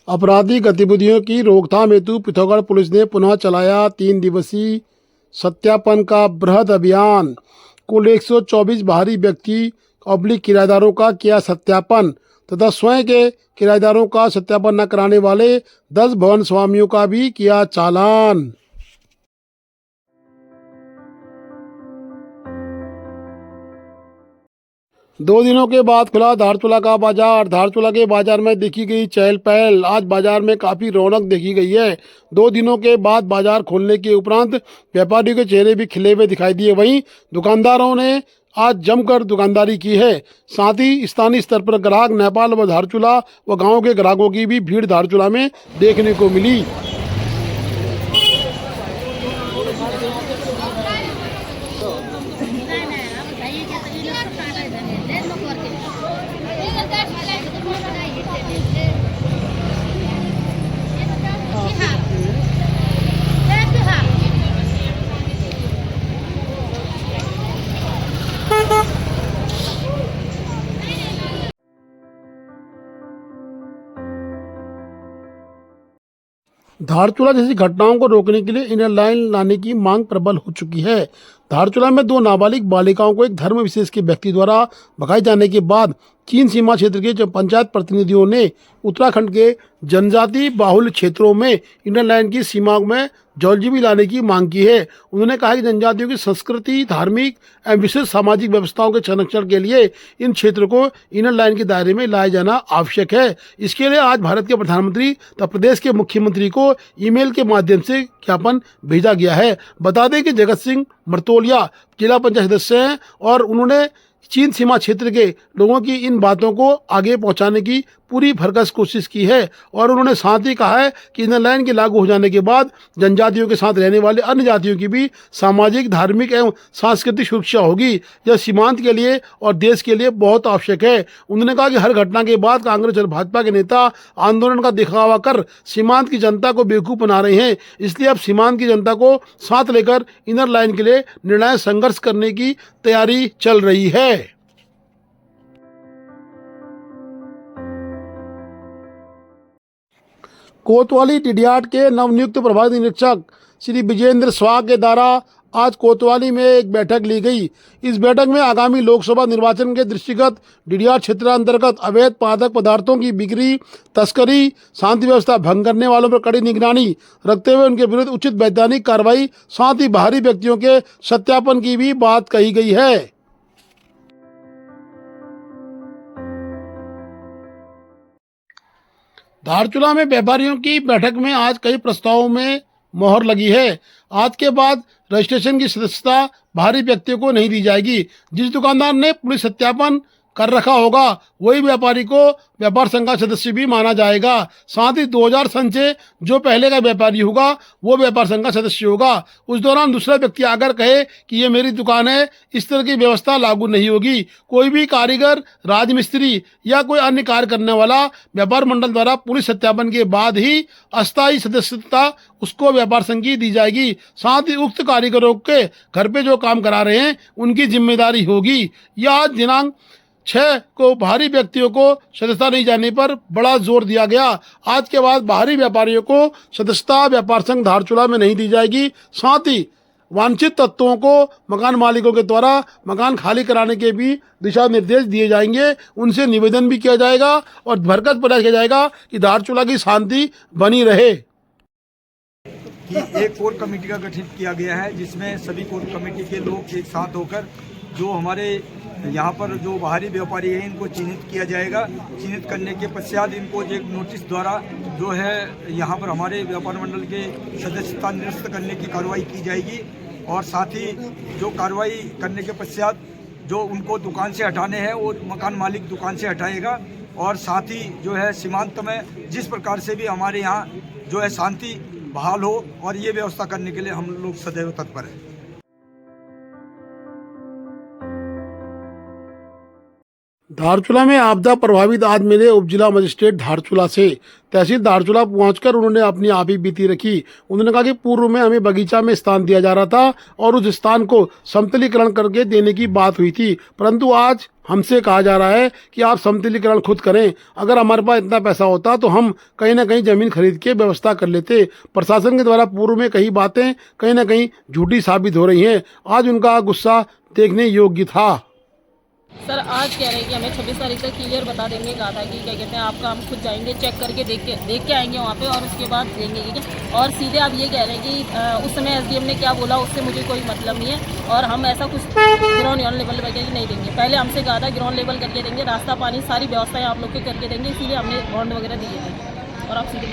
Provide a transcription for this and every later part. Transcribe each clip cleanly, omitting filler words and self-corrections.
आपराधिक गतिविधियों की रोकथाम हेतु पिथौरागढ़ पुलिस ने पुनः चलाया 3 दिवसीय सत्यापन का बृहद अभियान। कुल 124 बाहरी व्यक्ति ऑब्लिक किराएदारों का किया सत्यापन तथा स्वयं के किराएदारों का सत्यापन न कराने वाले 10 भवन स्वामियों का भी किया चालान। दो दिनों के बाद खुला धारचूला का बाजार। धारचूला के बाजार में देखी गई चहल पहल। आज बाजार में काफी रौनक देखी गई है। 2 दिनों के बाद बाजार खोलने के उपरांत व्यापारियों के चेहरे भी खिले हुए दिखाई दिए। वहीं दुकानदारों ने आज जमकर दुकानदारी की है। साथ ही स्थानीय स्तर पर ग्राहक नेपाल व धारचूला व गाँव के ग्राहकों की भी भीड़ धारचूला में देखने को मिली। धारचूला जैसी घटनाओं को रोकने के लिए इनर लाइन लाने की मांग प्रबल हो चुकी है। धारचूला में 2 नाबालिग बालिकाओं को एक धर्म विशेष के व्यक्ति द्वारा भगाए जाने के बाद चीन सीमा क्षेत्र के पंचायत प्रतिनिधियों ने उत्तराखंड के जनजाति बाहुल क्षेत्रों में इनर लाइन की सीमा में जॉलजीबी लाने की मांग की है। उन्होंने कहा कि जनजातियों की संस्कृति, धार्मिक एवं विशेष सामाजिक व्यवस्थाओं के संरक्षण के लिए इन क्षेत्रों को इनर लाइन के दायरे में लाया जाना आवश्यक है। इसके लिए आज भारत के प्रधानमंत्री तथा प्रदेश के मुख्यमंत्री को ईमेल के माध्यम से ज्ञापन भेजा गया है। बता दें कि जगत सिंह मर्तोलिया जिला पंचायत सदस्य हैं और उन्होंने चीन सीमा क्षेत्र के लोगों की इन बातों को आगे पहुंचाने की पूरी भरकस कोशिश की है और उन्होंने साथ ही कहा है कि इनर लाइन के लागू हो जाने के बाद जनजातियों के साथ रहने वाले अन्य जातियों की भी सामाजिक, धार्मिक एवं सांस्कृतिक सुरक्षा होगी। यह सीमांत के लिए और देश के लिए बहुत आवश्यक है। उन्होंने कहा कि हर घटना के बाद कांग्रेस और भाजपा के नेता आंदोलन का दिखावा कर सीमांत की जनता को बेवकूफ़ बना रहे हैं। इसलिए अब सीमांत की जनता को साथ लेकर इनर लाइन के लिए निर्णायक संघर्ष करने की तैयारी चल रही है। कोतवाली टिडियाट के नवनियुक्त प्रभारी निरीक्षक श्री विजेंद्र स्वाग के द्वारा आज कोतवाली में एक बैठक ली गई। इस बैठक में आगामी लोकसभा निर्वाचन के दृष्टिगत टिडियाट क्षेत्र अंतर्गत अवैध मादक पदार्थों की बिक्री, तस्करी, शांति व्यवस्था भंग करने वालों पर कड़ी निगरानी रखते हुए उनके विरुद्ध उचित वैधानिक कार्रवाई, साथ ही बाहरी व्यक्तियों के सत्यापन की भी बात कही गई है। धारचूला में व्यापारियों की बैठक में आज कई प्रस्तावों में मोहर लगी है। आज के बाद रजिस्ट्रेशन की सदस्यता बाहरी व्यक्तियों को नहीं दी जाएगी। जिस दुकानदार ने पुलिस सत्यापन कर रखा होगा वही व्यापारी को व्यापार संघ का सदस्य भी माना जाएगा। साथ ही 2000 सन से जो पहले का व्यापारी होगा वो व्यापार संघ का सदस्य होगा। उस दौरान दूसरा व्यक्ति अगर कहे कि ये मेरी दुकान है, इस तरह की व्यवस्था लागू नहीं होगी। कोई भी कारीगर, राजमिस्त्री या कोई अन्य कार्य करने वाला व्यापार मंडल द्वारा पुलिस सत्यापन के बाद ही अस्थायी सदस्यता उसको व्यापार संघ की दी जाएगी। साथ ही उक्त कारीगरों के घर पे जो काम करा रहे हैं उनकी जिम्मेदारी होगी। यह आज दिनांक 6 को बाहरी व्यक्तियों को सदस्यता नहीं जाने पर बड़ा जोर दिया गया। आज के बाद बाहरी व्यापारियों को सदस्यता व्यापार संघ धारचूला में नहीं दी जाएगी। साथ ही वांछित तत्वों को मकान मालिकों के द्वारा मकान खाली कराने के भी दिशा निर्देश दिए जाएंगे। उनसे निवेदन भी किया जाएगा और भरकस प्रयास किया जाएगा कि धारचूला की शांति बनी रहे। कि एक कोर कमेटी का गठन किया गया है जिसमें सभी कोर कमेटी के लोग एक साथ होकर जो हमारे यहाँ पर जो बाहरी व्यापारी हैं इनको चिन्हित किया जाएगा। चिन्हित करने के पश्चात इनको एक नोटिस द्वारा जो है यहाँ पर हमारे व्यापार मंडल के सदस्यता निरस्त करने की कार्रवाई की जाएगी और साथ ही जो कार्रवाई करने के पश्चात जो उनको दुकान से हटाने हैं वो मकान मालिक दुकान से हटाएगा और साथ ही जो है सीमांत में जिस प्रकार से भी हमारे यहाँ जो है शांति बहाल हो और ये व्यवस्था करने के लिए हम लोग सदैव तत्पर हैं। धारचूला में आपदा प्रभावित आज मिले उप जिला मजिस्ट्रेट धारचूला से तहसील धारचूला पहुंचकर उन्होंने अपनी आप ही बीती रखी। उन्होंने कहा कि पूर्व में हमें बगीचा में स्थान दिया जा रहा था और उस स्थान को समतलीकरण करके देने की बात हुई थी, परंतु आज हमसे कहा जा रहा है कि आप समतलीकरण खुद करें। अगर हमारे पास इतना पैसा होता तो हम कहीं ना कहीं जमीन खरीद के व्यवस्था कर लेते। प्रशासन के द्वारा पूर्व में कही बातें कहीं ना कहीं झूठी साबित हो रही हैं। आज उनका गुस्सा देखने योग्य था। सर आज कह रहे हैं कि हमें 26 तारीख तक क्लियर बता देंगे, कहा था कि क्या कहते हैं आपका हम खुद जाएंगे, चेक करके देख के आएंगे वहाँ पे और उसके बाद देंगे, ठीक है। और सीधे आप ये कह रहे हैं कि उस समय एसडीएम ने क्या बोला उससे मुझे कोई मतलब नहीं है और हम ऐसा कुछ ग्राउंड लेवल पर नहीं देंगे। पहले हमसे कहा था ग्राउंड लेवल करके देंगे, रास्ता पानी सारी व्यवस्थाएं आप लोग के करके देंगे, इसीलिए हमने बॉन्ड वगैरह दिए थे और आप सीधे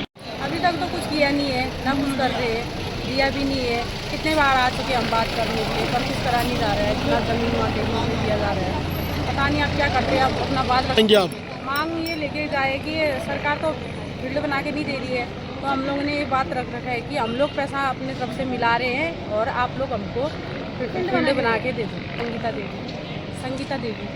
अभी तक तो कुछ किया नहीं है, ना कुछ कर रहे हैं, दिया भी नहीं है। कितने बार आ चुके हम बात करने के लिए, पर कुछ करा नहीं जा रहा है, ना जमीन वहाँ देखने नहीं दिया जा रहा है। पता नहीं आप क्या करते हैं, आप अपना बात रखेंगे। आप मांग ये लेके जाए कि सरकार तो फील्ड बना के नहीं दे रही है, तो हम लोगों ने ये बात रख रखा है कि हम लोग पैसा अपने तरफ से मिला रहे हैं और आप लोग हमको फील्ड बना के दे दो। संगीता देवी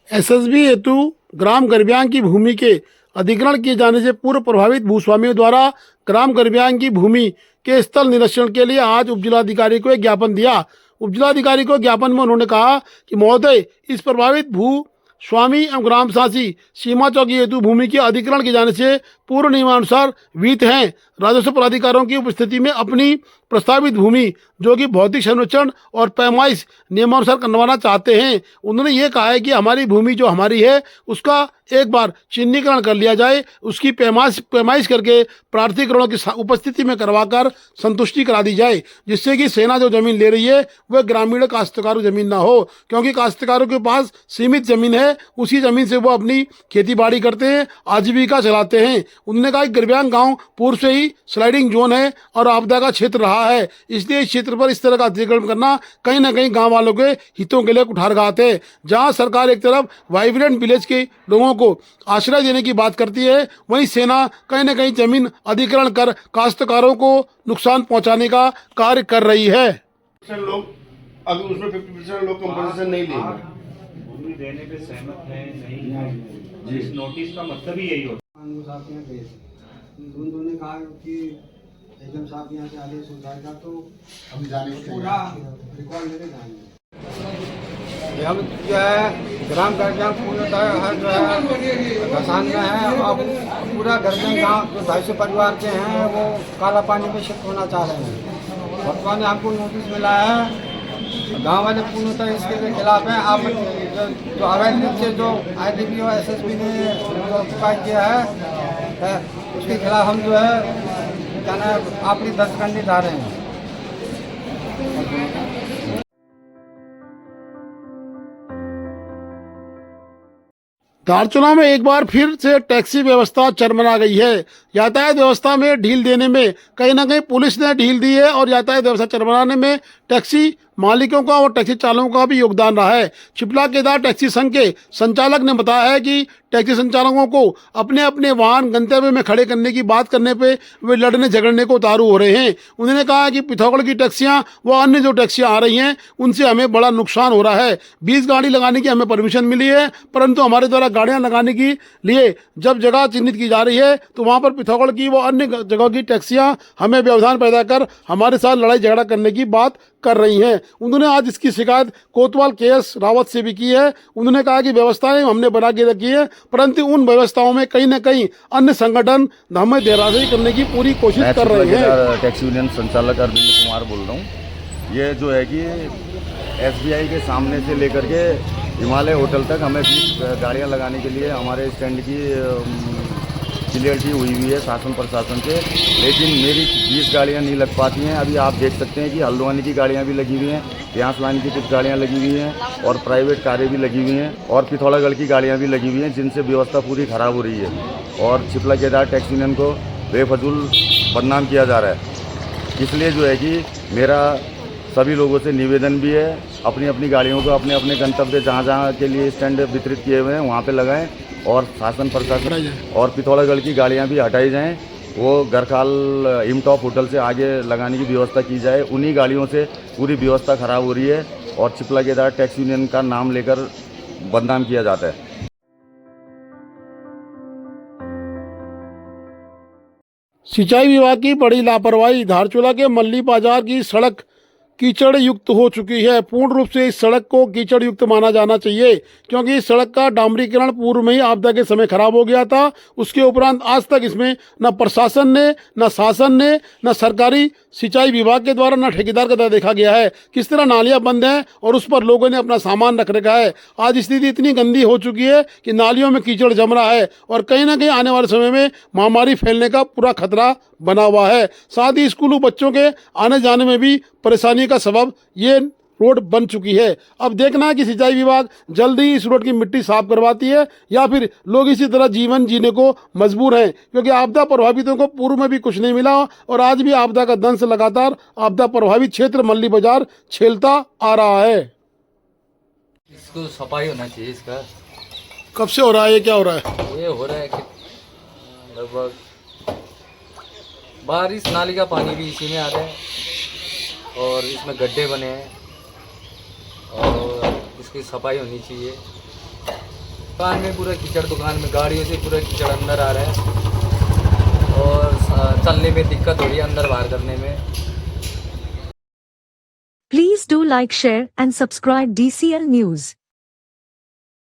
एसएसबी हेतु ग्राम गरब्यांग की भूमि के अधिग्रहण किए जाने से पूर्व प्रभावित भूस्वामियों द्वारा ग्राम गरब्यांग की भूमि के स्थल निरीक्षण के लिए आज उपजिलाधिकारी को एक ज्ञापन दिया। उपजिलाधिकारी को ज्ञापन में उन्होंने कहा कि महोदय, इस प्रभावित भू स्वामी एवं ग्राम शासी सीमा चौकी हेतु भूमि के अधिग्रहण किए जाने से पूर्व नियमानुसार विहित हैं। राजस्व प्राधिकारों की उपस्थिति में अपनी प्रस्तावित भूमि जो कि भौतिक संरक्षण और पैमाइश नियमानुसार करवाना चाहते हैं। उन्होंने ये कहा है कि हमारी भूमि जो हमारी है उसका एक बार चिन्हीकरण कर लिया जाए, उसकी पैमाइश करके प्रार्थीकरणों की उपस्थिति में करवाकर संतुष्टि करा दी जाए, जिससे कि सेना जो जमीन ले रही है वह ग्रामीण काश्तकारों जमीन ना हो, क्योंकि काश्तकारों के पास सीमित जमीन है, उसी जमीन से वो अपनी खेती बाड़ी करते हैं, आजीविका चलाते हैं। उन्होंने कहा कि गरब्यांग गाँव पूर्व से ही स्लाइडिंग जोन है और आपदा का क्षेत्र रहा है, इसलिए इस क्षेत्र पर इस तरह का अतिक्रमण करना कहीं ना कहीं गांव वालों के हितों के लिए कुठारघात है। जहां सरकार एक तरफ वाइब्रेंट विलेज के लोगों को आश्रय देने की बात करती है, वहीं सेना कहीं ना कहीं जमीन अधिग्रहण कर काश्तकारों को नुकसान पहुंचाने का कार्य कर रही है। लोग अगर उसमें 50% लोग कंपनसेशन नहीं लेंगे, भूमि देने पे सहमत है नहीं है, इस नोटिस का मतलब ही यही होता है। उन्होंने कहा कि एचएम साहब यहाँ से आदेश हो जाएगा तो हम जाने पूरा रिकॉर्ड लेके जाएंगे। हम जो है ग्राम गरब्यांग पूर्णतः है जो है घसान में है। अब पूरा गरब्यांग गाँव जो 250 परिवार के हैं वो काला पानी में शिफ्ट होना चाह रहे हैं। वर्तमान में हमको नोटिस मिला है, गांव वाले पूर्णतः इसके खिलाफ हैं। आप जो अवैध रूप से जो आईडीबी और एसएसबी ने ऑक्यूपाई किया है उसके खिलाफ हम जो है क्या नाम आपकी दर्ज करने जा रहे हैं। धारचूला में एक बार फिर से टैक्सी व्यवस्था चरमरा गई है। यातायात व्यवस्था में ढील देने में कहीं ना कहीं पुलिस ने ढील दी है और यातायात व्यवस्था चरमराने में टैक्सी मालिकों का और टैक्सी चालकों का भी योगदान रहा है। चिपला केदार टैक्सी संघ के संचालक ने बताया है कि टैक्सी संचालकों को अपने अपने वाहन गंतव्य में खड़े करने की बात करने पे वे लड़ने झगड़ने को उतारू हो रहे हैं। उन्होंने कहा कि पिथौरागढ़ की टैक्सियां व अन्य जो टैक्सियां आ रही हैं उनसे हमें बड़ा नुकसान हो रहा है। 20 गाड़ी लगाने की हमें परमिशन मिली है, परंतु हमारे द्वारा गाड़ियां लगाने के लिए जब जगह चिन्हित की जा रही है तो वहाँ पर पिथौरागढ़ की व अन्य जगह की टैक्सियां हमें व्यवधान पैदा कर हमारे साथ लड़ाई झगड़ा करने की बात कर रही हैं। उन्होंने आज इसकी शिकायत कोतवाल केएस रावत से भी की है। उन्होंने कहा कि व्यवस्थाएं हमने बना के रखी है, परंतु उन व्यवस्थाओं में कहीं न कहीं अन्य संगठन हमें देरादरी करने की पूरी कोशिश कर रहे हैं। टैक्सी यूनियन संचालक अरविंद कुमार बोल रहा हूँ। ये जो है कि एसबीआई के सामने से लेकर के हिमालय होटल तक हमें 20 गाड़ियाँ लगाने के लिए हमारे स्टैंड की क्लियरिटी हुई है शासन प्रशासन से, लेकिन मेरी 20 गाड़ियाँ नहीं लग पाती हैं। अभी आप देख सकते हैं कि हल्द्वानी की गाड़ियाँ भी लगी हुई हैं, प्यास लाइन की कुछ गाड़ियाँ लगी हुई हैं और प्राइवेट कारें भी लगी हुई हैं और पिथौरागढ़ की गाड़ियाँ भी लगी हुई हैं, जिनसे व्यवस्था पूरी ख़राब हो रही है और चिपला केदार टैक्सी यूनियन को बेफजूल बदनाम किया जा रहा है। इसलिए जो है कि मेरा सभी लोगों से निवेदन भी है, अपनी अपनी गाड़ियों को अपने अपने गंतव्य जहाँ जहाँ के लिए स्टैंड वितरित किए हुए हैं वहाँ पे लगाएं और शासन प्रशासन और पिथौरागढ़ की गाड़ियाँ भी हटाई जाएं, वो गरखाल इमटॉप होटल से आगे लगाने की व्यवस्था की जाए। उन्हीं गाड़ियों से पूरी व्यवस्था खराब हो रही है और चिपला केदार टैक्स यूनियन का नाम लेकर बदनाम किया जाता है। सिंचाई विभाग की बड़ी लापरवाही। धारचूला के मल्ली बाजार की सड़क कीचड़ युक्त हो चुकी है। पूर्ण रूप से इस सड़क को कीचड़ युक्त माना जाना चाहिए, क्योंकि इस सड़क का डामरीकरण पूर्व में ही आपदा के समय खराब हो गया था। उसके उपरांत आज तक इसमें न प्रशासन ने, न शासन ने, न सरकारी सिंचाई विभाग के द्वारा, न ठेकेदार का द्वारा देखा गया है किस तरह नालियां बंद हैं और उस पर लोगों ने अपना सामान रख रखा है। आज स्थिति इतनी गंदी हो चुकी है कि नालियों में कीचड़ जम रहा है और कहीं ना कहीं आने वाले समय में महामारी फैलने का पूरा खतरा बना हुआ है। साथ ही स्कूलों बच्चों के आने जाने में भी परेशानी का सबब ये रोड बन चुकी है। अब देखना है कि सिंचाई विभाग जल्दी इस रोड की मिट्टी साफ करवाती है या फिर लोग इसी तरह जीवन जीने को मजबूर हैं, क्योंकि आपदा प्रभावितों को पूर्व में भी कुछ नहीं मिला और आज भी आपदा का दंश लगातार आपदा प्रभावित क्षेत्र मल्ली बाजार झेलता आ रहा है। इसको सफाई होना चाहिए। इसका कब से हो रहा है? ये क्या हो रहा है? ये हो रहा है कि लगभग बारिश नाली का पानी भी इसी में आ रहा है और इसमें गड्ढे बने हैं और इसकी सफाई होनी चाहिए। दुकान में पूरा कीचड़, दुकान में गाड़ियों से पूरा कीचड़ अंदर आ रहा है और चलने में दिक्कत हो रही है, अंदर बाहर करने में। Please do like, share and subscribe DCL News.